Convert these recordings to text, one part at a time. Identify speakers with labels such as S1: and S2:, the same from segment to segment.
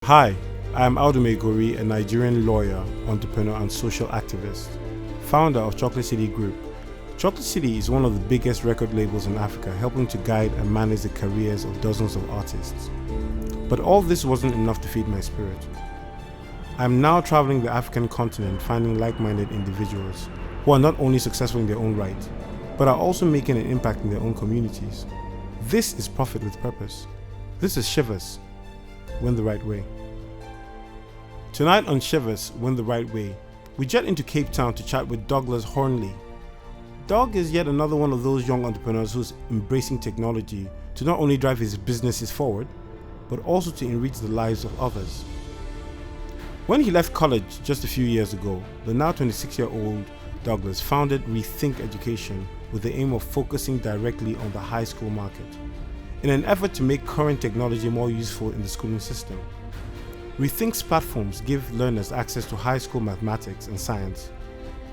S1: Hi, I am Audume Gori, a Nigerian lawyer, entrepreneur and social activist, founder of Chocolate City Group. Chocolate City is one of the biggest record labels in Africa, helping to guide and manage the careers of dozens of artists. But all this wasn't enough to feed my spirit. I am now traveling the African continent, finding like-minded individuals who are not only successful in their own right, but are also making an impact in their own communities. This is Profit with Purpose. This is Chivas, Win the Right Way. Tonight on Chivas, Win the Right Way, we jet into Cape Town to chat with Douglas Hoernle. Doug is yet another one of those young entrepreneurs who's embracing technology to not only drive his businesses forward, but also to enrich the lives of others. When he left college just a few years ago, the now 26-year-old Douglas founded Rethink Education with the aim of focusing directly on the high school market, in an effort to make current technology more useful in the schooling system. Rethink's platforms give learners access to high school mathematics and science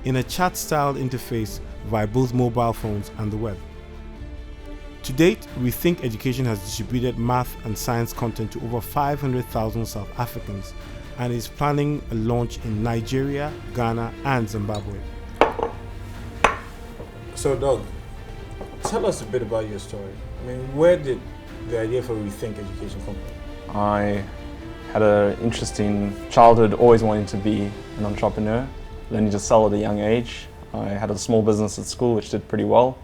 S1: in a chat-style interface via both mobile phones and the web. To date, Rethink Education has distributed math and science content to over 500,000 South Africans and is planning a launch in Nigeria, Ghana, and Zimbabwe. So, Doug, tell us a bit about your story. I mean, where did the idea for Rethink Education come from?
S2: I had an interesting childhood, always wanting to be an entrepreneur, learning to sell at a young age. I had a small business at school which did pretty well.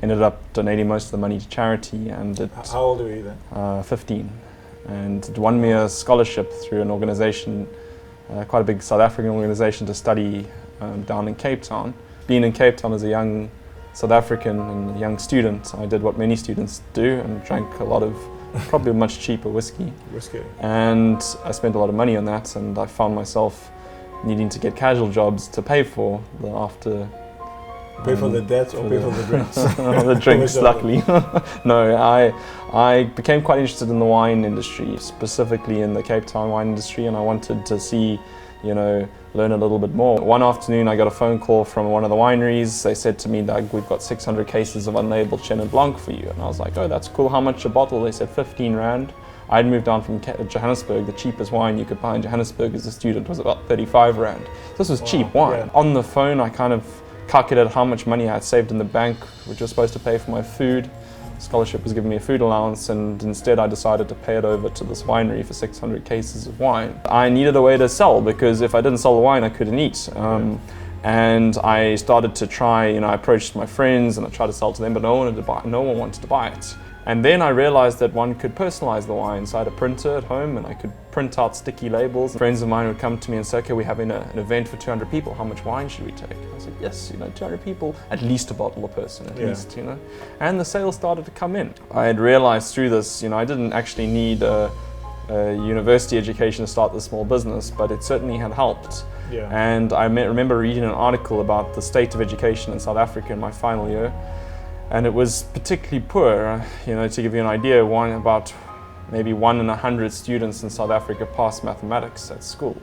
S2: Ended up donating most of the money to charity. And
S1: How old were you then?
S2: 15. And it won me a scholarship through an organization, quite a big South African organization, to study down in Cape Town. Being in Cape Town as a young South African and a young student, I did what many students do and drank a lot of probably much cheaper whiskey. And I spent a lot of money on that, and I found myself needing to get casual jobs to pay for the after.
S1: Pay for the debt or pay for the drinks?
S2: The drinks, luckily. No, I became quite interested in the wine industry, specifically in the Cape Town wine industry, and I wanted to see, learn a little bit more. One afternoon I got a phone call from one of the wineries. They said to me, Doug, we've got 600 cases of unlabeled Chenin Blanc for you. And I was like, oh, that's cool. How much a bottle? They said 15 Rand. I'd moved down from Johannesburg. The cheapest wine you could buy in Johannesburg as a student was about 35 Rand. This was cheap wine. Yeah. On the phone, I kind of calculated how much money I had saved in the bank, which was supposed to pay for my food. Scholarship was giving me a food allowance, and instead I decided to pay it over to this winery for 600 cases of wine. I needed a way to sell, because if I didn't sell the wine, I couldn't eat. And I started to try, I approached my friends and I tried to sell to them, but no one wanted to buy it. And then I realized that one could personalize the wine. So I had a printer at home and I could print out sticky labels. Friends of mine would come to me and say, okay, we're having an event for 200 people. How much wine should we take? I said, yes, 200 people, at least a bottle a person, at least. And the sales started to come in. I had realized through this, I didn't actually need a university education to start this small business, but it certainly had helped.
S1: Yeah.
S2: And I remember reading an article about the state of education in South Africa in my final year. And it was particularly poor. To give you an idea, about maybe 1 in 100 students in South Africa pass mathematics at school.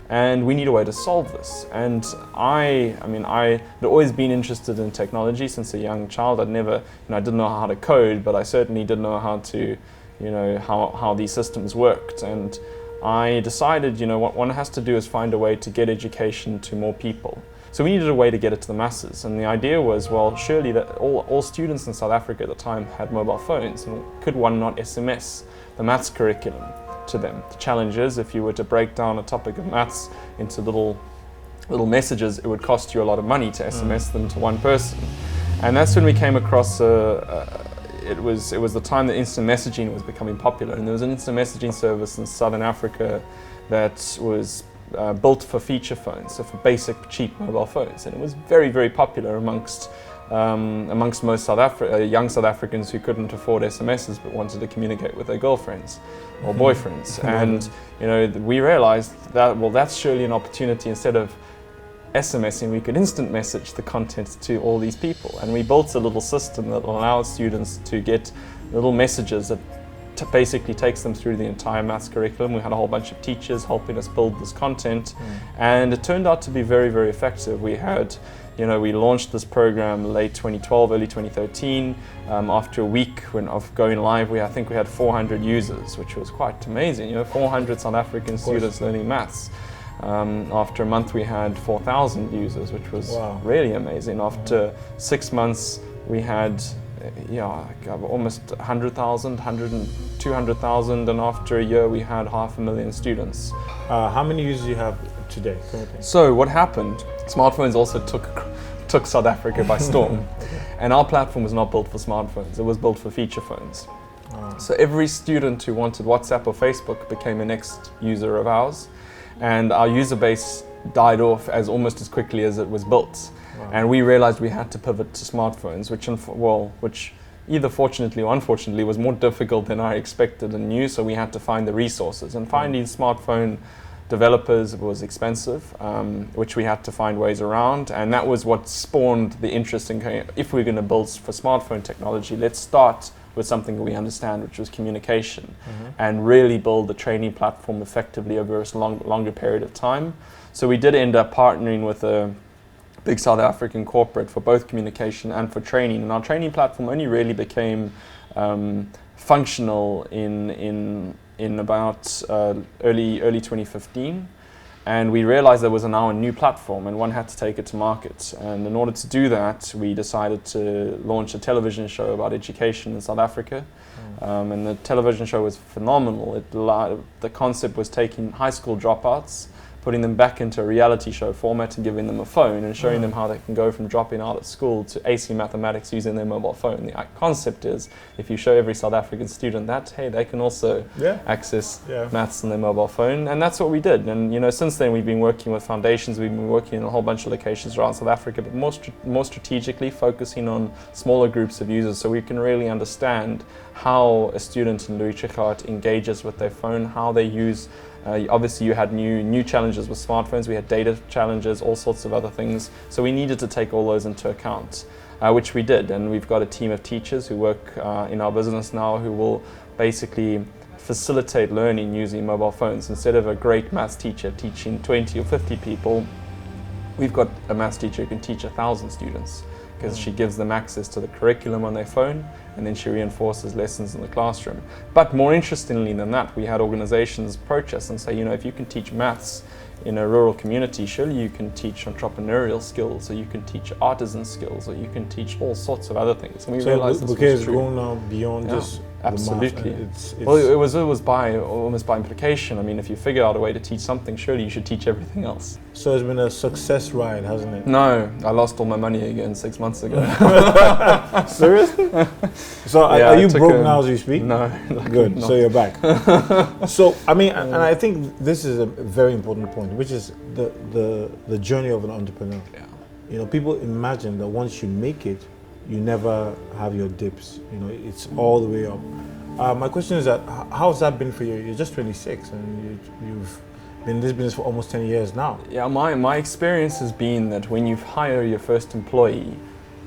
S2: And we need a way to solve this. And I had always been interested in technology since a young child. I didn't know how to code, but I certainly didn't know how to, how these systems worked. And I decided, what one has to do is find a way to get education to more people. So we needed a way to get it to the masses, and the idea was, well, surely that all students in South Africa at the time had mobile phones, and could one not SMS the maths curriculum to them? The challenge is, if you were to break down a topic of maths into little messages, it would cost you a lot of money to SMS them to one person. And that's when we came across it was the time that instant messaging was becoming popular, and there was an instant messaging service in Southern Africa that was built for feature phones, so for basic, cheap mobile phones, and it was very, very popular amongst most young South Africans who couldn't afford SMSs but wanted to communicate with their girlfriends or boyfriends. And we realized that, well, that's surely an opportunity. Instead of SMSing, we could instant message the content to all these people, and we built a little system that allowed students to get little messages at basically takes them through the entire maths curriculum. We had a whole bunch of teachers helping us build this content, and it turned out to be very, very effective. We had, we launched this program late 2012, early 2013. After a week of going live, I think we had 400 users, which was quite amazing. 400 South African students learning maths. After a month, we had 4,000 users, which was really amazing. After 6 months, we had almost 100,000, 200,000, and after a year we had 500,000 students.
S1: How many users do you have today currently?
S2: So what happened, smartphones also took South Africa by storm. And our platform was not built for smartphones, it was built for feature phones. So every student who wanted WhatsApp or Facebook became a next user of ours, and our user base died off almost as quickly as it was built. And we realized we had to pivot to smartphones, which either fortunately or unfortunately was more difficult than I expected and knew, so we had to find the resources. And finding smartphone developers was expensive, which we had to find ways around, and that was what spawned the interest in, if we're going to build for smartphone technology, let's start with something we understand, which was communication, and really build the training platform effectively over a longer period of time. So we did end up partnering with a big South African corporate for both communication and for training, and our training platform only really became functional in about early 2015, and we realized there was now a new platform and one had to take it to market. And in order to do that, we decided to launch a television show about education in South Africa. And the television show was phenomenal. The concept was taking high school dropouts, putting them back into a reality show format and giving them a phone and showing them how they can go from dropping out of school to AC mathematics using their mobile phone. The concept is, if you show every South African student that, hey, they can also access maths on their mobile phone. And that's what we did. And since then we've been working with foundations, we've been working in a whole bunch of locations around South Africa, but more strategically focusing on smaller groups of users, so we can really understand how a student in Louis Trichardt engages with their phone, how they use. Obviously you had new challenges with smartphones, we had data challenges, all sorts of other things. So we needed to take all those into account, which we did. And we've got a team of teachers who work in our business now who will basically facilitate learning using mobile phones. Instead of a great maths teacher teaching 20 or 50 people, we've got a maths teacher who can teach 1,000 students, because she gives them access to the curriculum on their phone, and then she reinforces lessons in the classroom. But more interestingly than that, we had organizations approach us and say, if you can teach maths in a rural community, surely you can teach entrepreneurial skills, or you can teach artisan skills, or you can teach all sorts of other things. And we realized this was true.
S1: Because it's grown now beyond just
S2: absolutely.
S1: The math.
S2: Well, it was almost by implication. I mean, if you figure out a way to teach something, surely you should teach everything else.
S1: So it's been a success ride, hasn't it?
S2: No, I lost all my money again 6 months ago.
S1: Seriously? So are you broke now as you speak?
S2: No.
S1: Good, so you're back. So, I mean, and I think this is a very important point, which is the journey of an entrepreneur. Yeah. People imagine that once you make it, you never have your dips. It's all the way up. My question is that how's that been for you? You're just 26 and you've been in this business for almost 10 years now.
S2: Yeah, my experience has been that when you hire your first employee,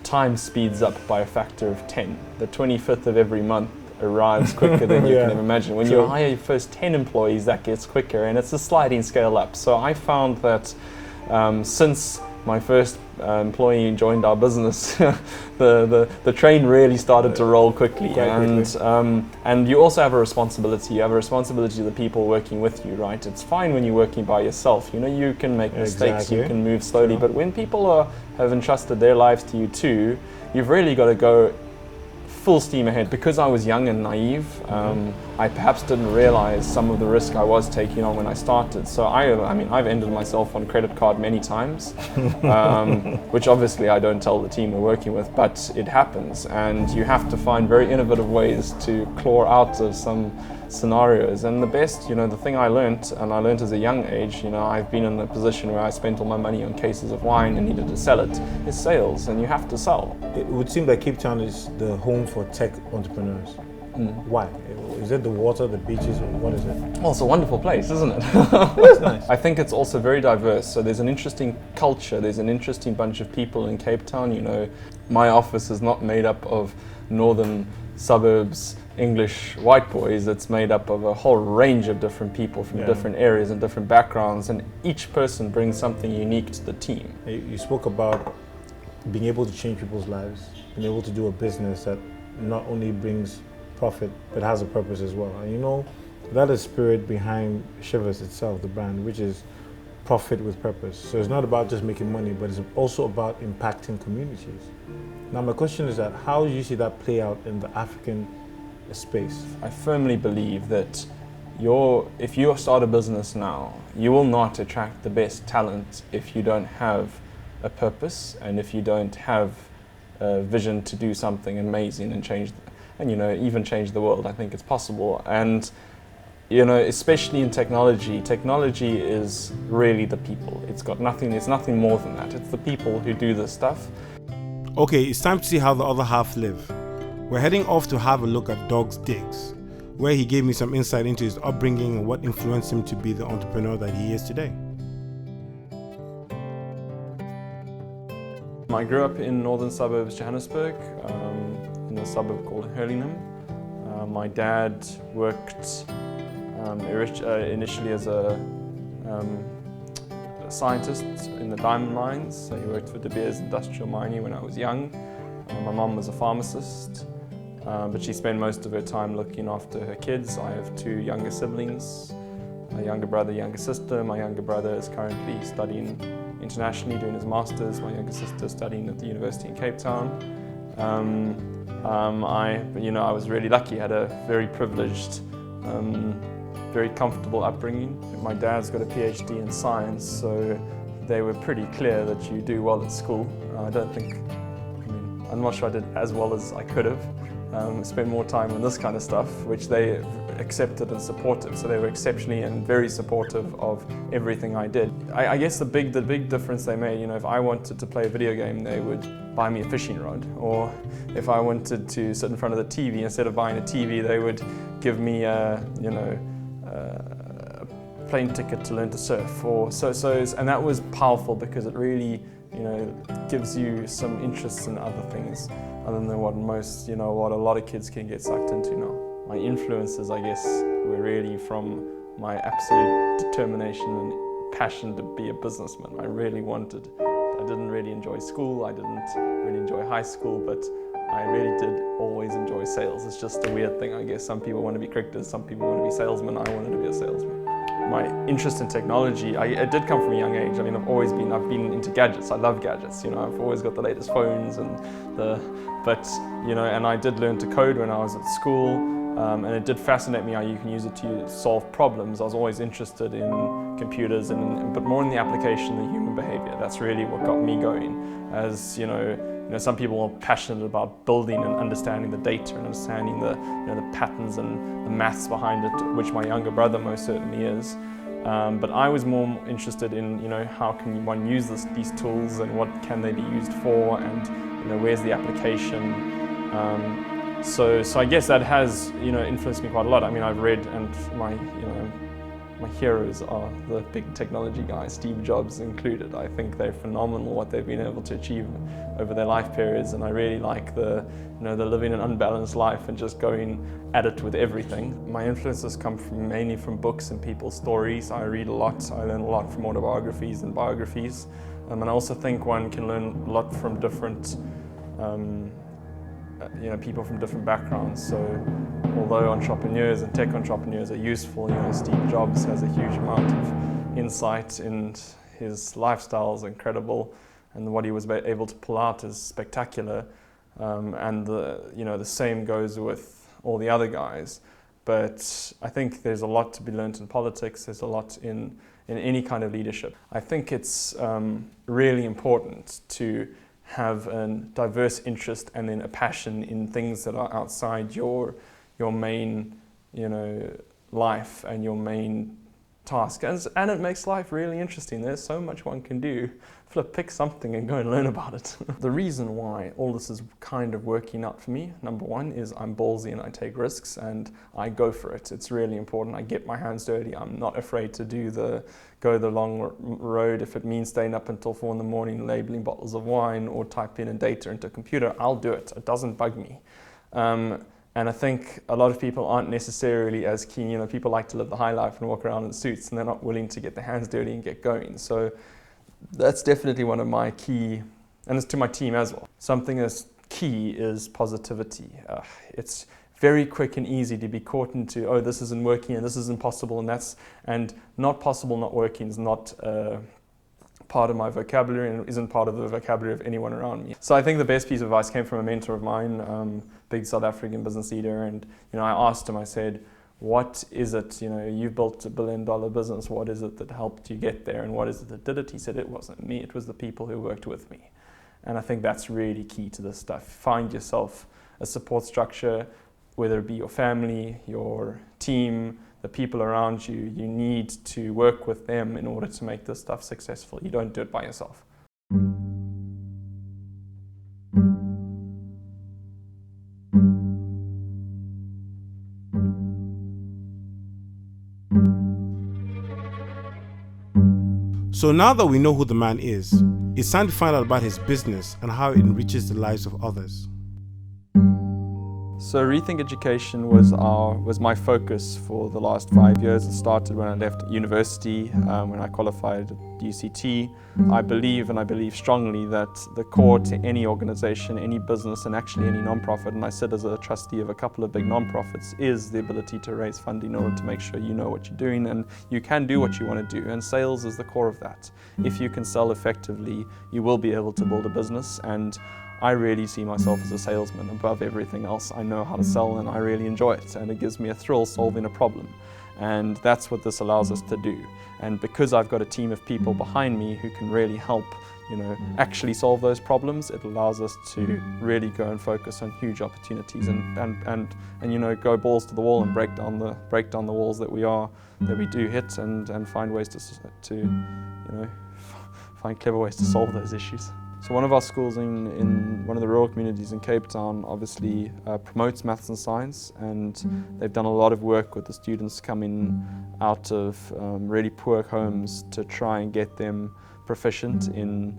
S2: time speeds up by a factor of 10. The 25th of every month arrives quicker than you can ever imagine. When you hire your first 10 employees, that gets quicker, and it's a sliding scale up. So I found that since my first employee joined our business, the train really started to roll quickly. And you also have a responsibility. You have a responsibility to the people working with you, right? It's fine when you're working by yourself. You can make mistakes, you can move slowly, but when people have entrusted their lives to you too, you've really got to go full steam ahead. Because I was young and naive, I perhaps didn't realize some of the risk I was taking on when I started. So I've ended myself on credit card many times, which obviously I don't tell the team we're working with, but it happens, and you have to find very innovative ways to claw out of some scenarios. And the best, the thing I learned as a young age, I've been in a position where I spent all my money on cases of wine and needed to sell it, is sales, and you have to sell.
S1: It would seem like Cape Town is the home for tech entrepreneurs. Why? Is it the water, the beaches, or what is it?
S2: Well, it's a wonderful place, isn't it?
S1: It is nice.
S2: I think it's also very diverse. So there's an interesting culture, there's an interesting bunch of people in Cape Town. My office is not made up of northern suburbs English white boys. It's made up of a whole range of different people from different areas and different backgrounds, and each person brings something unique to the team.
S1: You spoke about being able to change people's lives, being able to do a business that not only brings profit but has a purpose as well. And you know, that is spirit behind Chivas itself, the brand, which is profit with purpose. So it's not about just making money, but it's also about impacting communities. Now my question is that how do you see that play out in the African space?
S2: I firmly believe that if you start a business now, you will not attract the best talent if you don't have a purpose and if you don't have a vision to do something amazing and even change the world. I think it's possible. And especially in technology is really the people. It's nothing more than that. It's the people who do this stuff.
S1: Okay, it's time to see how the other half live. We're heading off to have a look at Doug's digs, where he gave me some insight into his upbringing and what influenced him to be the entrepreneur that he is today.
S2: I grew up in northern suburbs Johannesburg, in a suburb called Hurlingham. My dad worked initially as a scientist in the diamond mines. So he worked for De Beers Industrial Mining when I was young. My mum was a pharmacist, but she spent most of her time looking after her kids. I have two younger siblings, a younger brother, younger sister. My younger brother is currently studying internationally, doing his master's. My younger sister is studying at the university in Cape Town. I was really lucky. I had a very privileged, very comfortable upbringing. My dad's got a PhD in science, so they were pretty clear that you do well at school. I'm not sure I did as well as I could have. Spent more time on this kind of stuff, which they accepted and supported. So they were exceptionally and very supportive of everything I did. I guess the big difference they made, if I wanted to play a video game, they would buy me a fishing rod. Or if I wanted to sit in front of the TV, instead of buying a TV, they would give me a plane ticket to learn to surf. And that was powerful because it really gives you some interests in other things other than what a lot of kids can get sucked into now. My influences, I guess, were really from my absolute determination and passion to be a businessman. I didn't really enjoy school, I didn't really enjoy high school, but I really did always enjoy sales. It's just a weird thing, I guess. Some people want to be cricketers, some people want to be salesmen. I wanted to be a salesman. My interest in technology, it did come from a young age. I've been into gadgets. I love gadgets. I've always got the latest phones and and I did learn to code when I was at school, and it did fascinate me how you can use it to solve problems. I was always interested in computers, but more in the application of human behavior. That's really what got me going. As some people are passionate about building and understanding the data and understanding the patterns and the maths behind it, which my younger brother most certainly is. But I was more interested in how can one use these tools and what can they be used for, and where's the application. So I guess that has influenced me quite a lot. I've read, and my heroes are the big technology guys, Steve Jobs included. I think they're phenomenal what they've been able to achieve over their life periods, and I really like the living an unbalanced life and just going at it with everything. My influences come mainly from books and people's stories. I read a lot. I learn a lot from autobiographies and biographies, and I also think one can learn a lot from different people from different backgrounds. So although entrepreneurs and tech entrepreneurs are useful, Steve Jobs has a huge amount of insight, and his lifestyle is incredible, and what he was able to pull out is spectacular. And the same goes with all the other guys. But I think there's a lot to be learned in politics. There's a lot in any kind of leadership. I think it's really important to have a diverse interest and then a passion in things that are outside your main life and your main task, and it makes life really interesting. There's so much one can do. Pick something and go and learn about it. The reason why all this is kind of working out for me, number one, is I'm ballsy and I take risks and I go for it. It's really important. I get my hands dirty. I'm not afraid to go the long road. If it means staying up until 4 a.m, labeling bottles of wine or typing in data into a computer, I'll do it. It doesn't bug me. And I think a lot of people aren't necessarily as keen. You know, people like to live the high life and walk around in suits, and they're not willing to get their hands dirty and get going. So that's definitely one of my key, and it's to my team as well. Something that's key is positivity. It's very quick and easy to be caught into, oh, this isn't working and this isn't possible, and not possible, not working is not part of my vocabulary and isn't part of the vocabulary of anyone around me. So I think the best piece of advice came from a mentor of mine, big South African business leader, and I asked him, I said, what is it, you've built $1 billion business, what is it that helped you get there, and what is it that did it? He said, it wasn't me, it was the people who worked with me. And I think that's really key to this stuff. Find yourself a support structure, whether it be your family, your team, the people around you. You need to work with them in order to make this stuff successful. You don't do it by yourself.
S1: So now that we know who the man is, it's time to find out about his business and how it enriches the lives of others.
S2: So Rethink Education was my focus for the last 5 years. It started when I left university, when I qualified at UCT. I believe strongly that the core to any organization, any business, and actually any non-profit, and I sit as a trustee of a couple of big non-profits, is the ability to raise funding in order to make sure you know what you're doing and you can do what you want to do. And sales is the core of that. If you can sell effectively, you will be able to build a business, and I really see myself as a salesman above everything else. I know how to sell and I really enjoy it, and it gives me a thrill solving a problem. And that's what this allows us to do. And because I've got a team of people behind me who can really help, actually solve those problems, it allows us to really go and focus on huge opportunities and go balls to the wall and break down the walls that we do hit, and find ways to find clever ways to solve those issues. So one of our schools in one of the rural communities in Cape Town obviously promotes maths and science, and they've done a lot of work with the students coming out of really poor homes to try and get them proficient in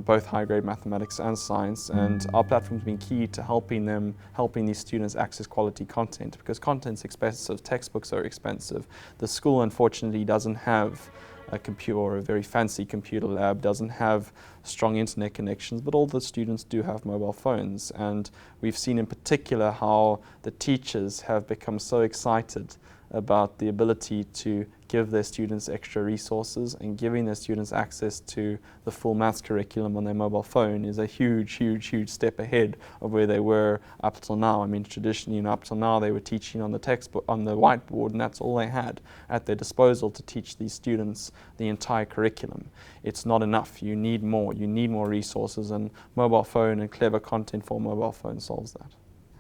S2: both high-grade mathematics and science. And our platform's been key to helping these students access quality content, because content's expensive, textbooks are expensive. The school unfortunately doesn't have a computer, or a very fancy computer lab, doesn't have strong internet connections, but all the students do have mobile phones. And we've seen in particular how the teachers have become so excited about the ability to give their students extra resources, and giving their students access to the full maths curriculum on their mobile phone is a huge step ahead of where they were up till now. I mean, traditionally, up till now they were teaching on the textbook, on the whiteboard, and that's all they had at their disposal to teach these students the entire curriculum. It's not enough. You need more. You need more resources, and mobile phone and clever content for mobile phone solves that.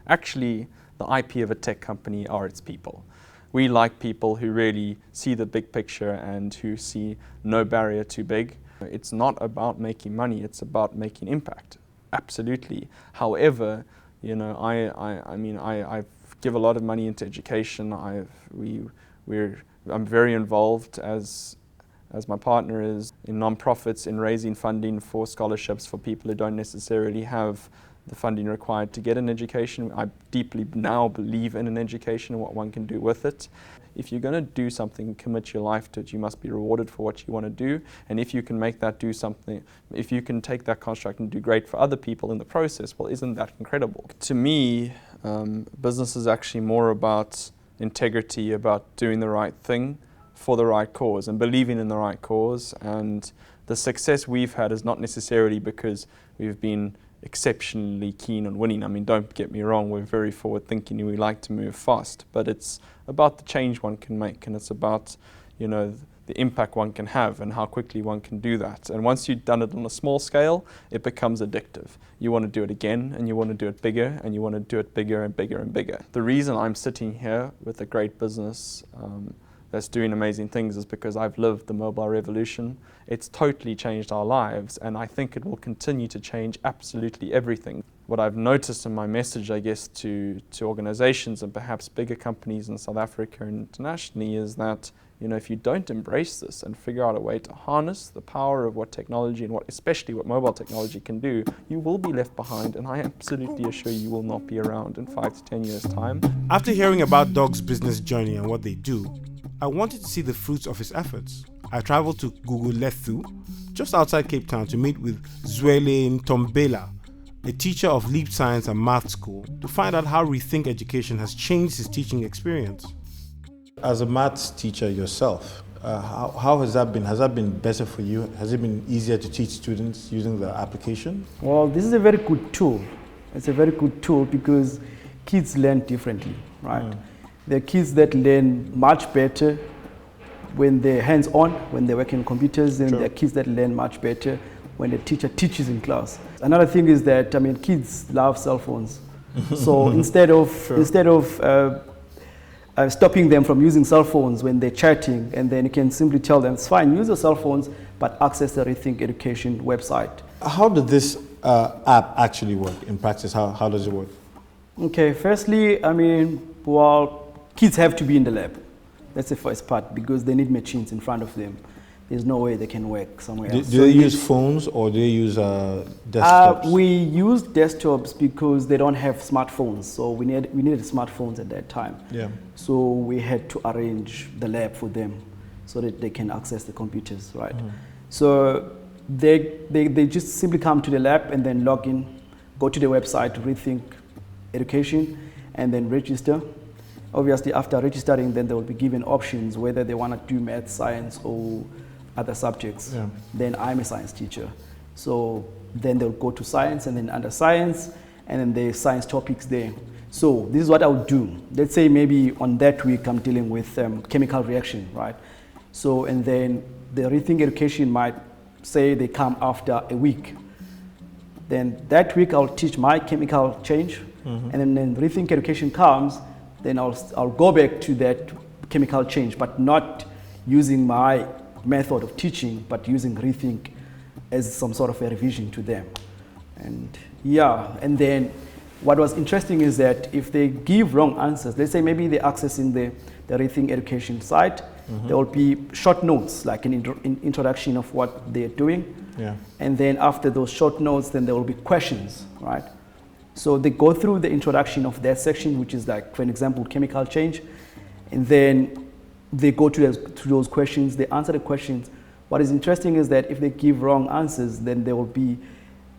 S2: Actually, the IP of a tech company are its people. We like people who really see the big picture and who see no barrier too big. It's not about making money, it's about making impact. Absolutely. However, I give a lot of money into education. I'm very involved, as my partner is, in non-profits, in raising funding for scholarships for people who don't necessarily have the funding required to get an education. I deeply now believe in an education and what one can do with it. If you're going to do something, commit your life to it, you must be rewarded for what you want to do. And if you can make that do something, if you can take that construct and do great for other people in the process, well, isn't that incredible? To me, business is actually more about integrity, about doing the right thing for the right cause and believing in the right cause. And the success we've had is not necessarily because we've been exceptionally keen on winning. I mean, don't get me wrong, we're very forward thinking and we like to move fast, but it's about the change one can make, and it's about, the impact one can have and how quickly one can do that. And once you've done it on a small scale, it becomes addictive. You want to do it again, and you want to do it bigger, and you want to do it bigger and bigger and bigger. The reason I'm sitting here with a great business that's doing amazing things is because I've lived the mobile revolution. It's totally changed our lives, and I think it will continue to change absolutely everything. What I've noticed in my message, I guess, to organizations and perhaps bigger companies in South Africa and internationally is that, if you don't embrace this and figure out a way to harness the power of what technology and especially what mobile technology can do, you will be left behind, and I absolutely assure you will not be around in 5 to 10 years' time.
S1: After hearing about Doug's business journey and what they do, I wanted to see the fruits of his efforts. I traveled to Gugulethu, just outside Cape Town, to meet with Zwele Ntombela, a teacher of Leap Science and Math School, to find out how Rethink Education has changed his teaching experience. As a maths teacher yourself, how has that been? Has that been better for you? Has it been easier to teach students using the application?
S3: Well, this is a very good tool. It's a very good tool because kids learn differently, right? There are kids that learn much better when they're hands-on, when they work in computers, and there are kids that learn much better when the teacher teaches in class. Another thing is that, kids love cell phones. So instead of stopping them from using cell phones when they're chatting, and then you can simply tell them, it's fine, use your cell phones, but access the Rethink Education website.
S1: How did this app actually work in practice? How does it work?
S3: Okay, firstly, kids have to be in the lab. That's the first part, because they need machines in front of them. There's no way they can work somewhere else.
S1: Do they use phones or do they use desktops?
S3: We used desktops because they don't have smartphones, so we needed smartphones at that time.
S1: Yeah.
S3: So we had to arrange the lab for them so that they can access the computers, right? So they just simply come to the lab and then log in, go to the website, Rethink Education, and then register. Obviously, after registering, then they will be given options whether they want to do math, science, or other subjects. Yeah. Then I'm a science teacher. So then they'll go to science, and then under science, and then the science topics there. So this is what I would do. Let's say maybe on that week I'm dealing with chemical reaction, right? So, and then the Rethink Education might say they come after a week. Then that week I'll teach my chemical change, and then when Rethink Education comes, then I'll go back to that chemical change, but not using my method of teaching, but using Rethink as some sort of a revision to them. And and then what was interesting is that if they give wrong answers, let's say maybe they're accessing the Rethink Education site, there will be short notes, like an introduction of what they're doing. Yeah. And then after those short notes, then there will be questions, right? So they go through the introduction of that section, which is like, for an example, chemical change, and then they go to those questions, they answer the questions. What is interesting is that if they give wrong answers, then there will be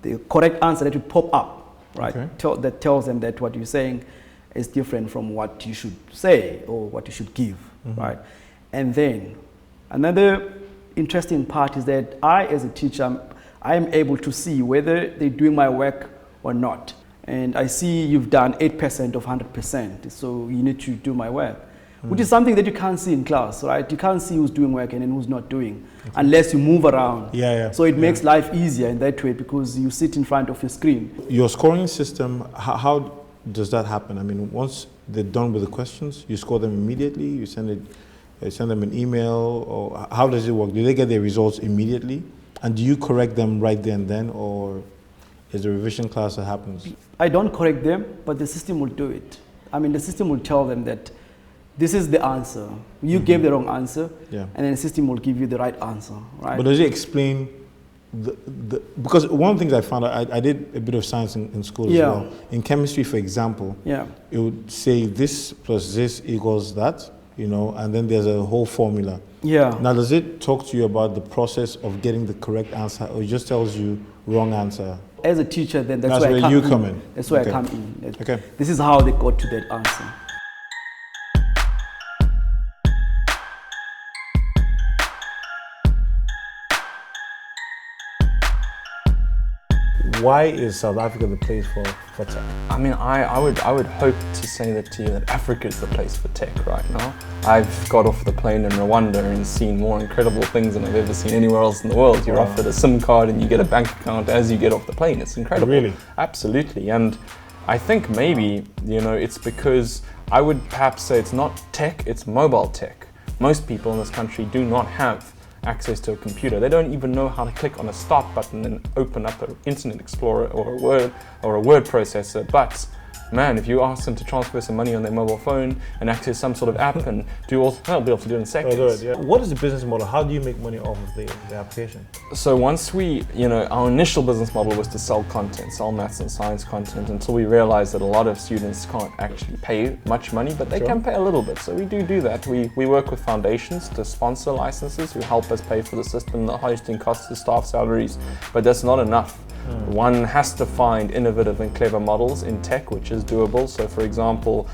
S3: the correct answer that will pop up, right? Okay. That tells them that what you're saying is different from what you should say or what you should give, right? And then another interesting part is that I, as a teacher, I am able to see whether they're doing my work or not. And I see you've done 8% of 100%, so you need to do my work, which is something that you can't see in class, right? You can't see who's doing work and then who's not doing, unless you move around. So it makes life easier in that way because you sit in front of your screen.
S1: Your scoring system, how does that happen? I mean, once they're done with the questions, you score them immediately, you send them an email, or how does it work? Do they get their results immediately? And do you correct them right there and then, or is the revision class that happens?
S3: I don't correct them, but the system will do it. I mean, the system will tell them that this is the answer. You gave the wrong answer, and then the system will give you the right answer, right?
S1: But does it explain because one of the things I found out, I did a bit of science in school as well. In chemistry, for example, it would say this plus this equals that, and then there's a whole formula. Now, does it talk to you about the process of getting the correct answer, or it just tells you wrong answer?
S3: As a teacher, then that's where you come in. That's where I come in. This is how they got to that answer.
S1: Why is South Africa the place for tech?
S2: I mean, I would hope to say that to you that Africa is the place for tech right now. I've got off the plane in Rwanda and seen more incredible things than I've ever seen anywhere else in the world. You're offered a SIM card and you get a bank account as you get off the plane. It's incredible.
S1: Really?
S2: Absolutely. And I think maybe, it's because I would perhaps say it's not tech, it's mobile tech. Most people in this country do not have access to a computer. They don't even know how to click on a start button and open up an Internet Explorer or a word processor. But man, if you ask them to transfer some money on their mobile phone and access some sort of app and do all, they'll be able to do it in seconds.
S1: What is the business model? How do you make money off of the application?
S2: So once we, our initial business model was to sell content, sell maths and science content, until we realized that a lot of students can't actually pay much money, but they can pay a little bit. So we do that. We work with foundations to sponsor licenses who help us pay for the system, the hosting costs, the staff salaries, but that's not enough. One has to find innovative and clever models in tech, which is doable. So for example,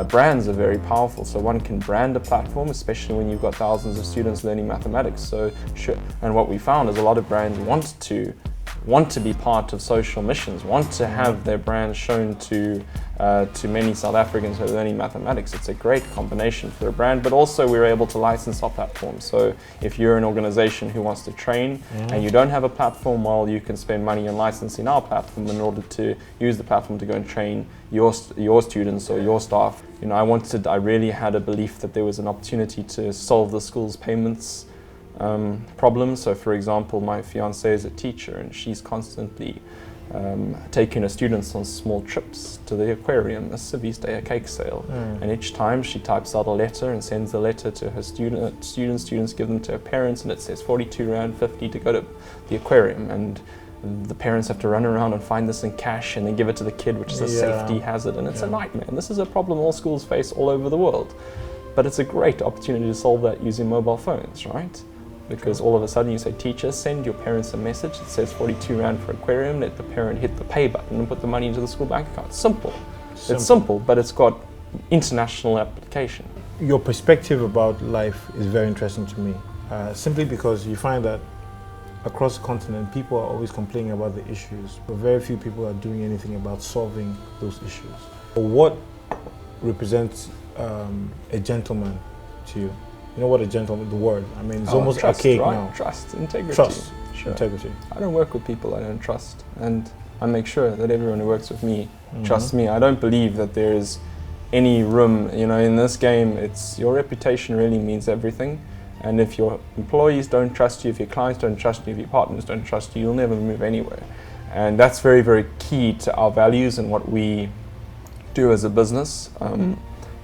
S2: brands are very powerful. So one can brand a platform, especially when you've got thousands of students learning mathematics. So and what we found is a lot of brands want to be part of social missions, want to have their brands shown to many South Africans who are learning mathematics. It's a great combination for a brand, but also we're able to license our platform. So if you're an organization who wants to train and you don't have a platform, well, you can spend money on licensing our platform in order to use the platform to go and train your students or your staff. I really had a belief that there was an opportunity to solve the school's payments problems. So for example, my fiancée is a teacher and she's constantly taking her students on small trips to the aquarium, a Civvies Day, a cake sale. And each time she types out a letter and sends the letter to her students give them to her parents, and it says 42 Rand 50 to go to the aquarium. And the parents have to run around and find this in cash and then give it to the kid, which is a safety hazard, and it's a nightmare. And this is a problem all schools face all over the world. But it's a great opportunity to solve that using mobile phones, right? Because all of a sudden you say, teacher, send your parents a message that says 42 Rand for aquarium, let the parent hit the pay button and put the money into the school bank account. Simple. It's simple, but it's got international application.
S1: Your perspective about life is very interesting to me, simply because you find that across the continent, people are always complaining about the issues, but very few people are doing anything about solving those issues. What represents a gentleman to you? You know what a gentleman, the word, I mean, it's almost
S2: trust,
S1: archaic
S2: right?
S1: now.
S2: Trust, integrity.
S1: Trust,
S2: sure.
S1: integrity.
S2: I don't work with people I don't trust, and I make sure that everyone who works with me trusts me. I don't believe that there is any room, in this game, it's your reputation really means everything. And if your employees don't trust you, if your clients don't trust you, if your partners don't trust you, you'll never move anywhere. And that's very, very key to our values and what we do as a business.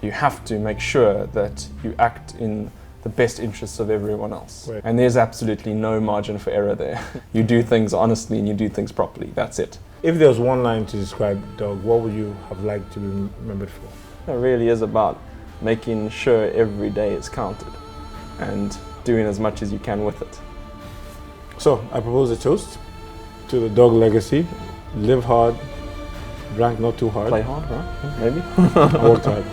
S2: You have to make sure that you act in the best interests of everyone else. Right. And there's absolutely no margin for error there. You do things honestly and you do things properly. That's it.
S1: If there was one line to describe Doug, what would you have liked to be remembered for?
S2: It really is about making sure every day is counted and doing as much as you can with it.
S1: So I propose a toast to the Doug legacy. Live hard, drank not too hard.
S2: Play hard, right? Maybe.
S1: And worked hard.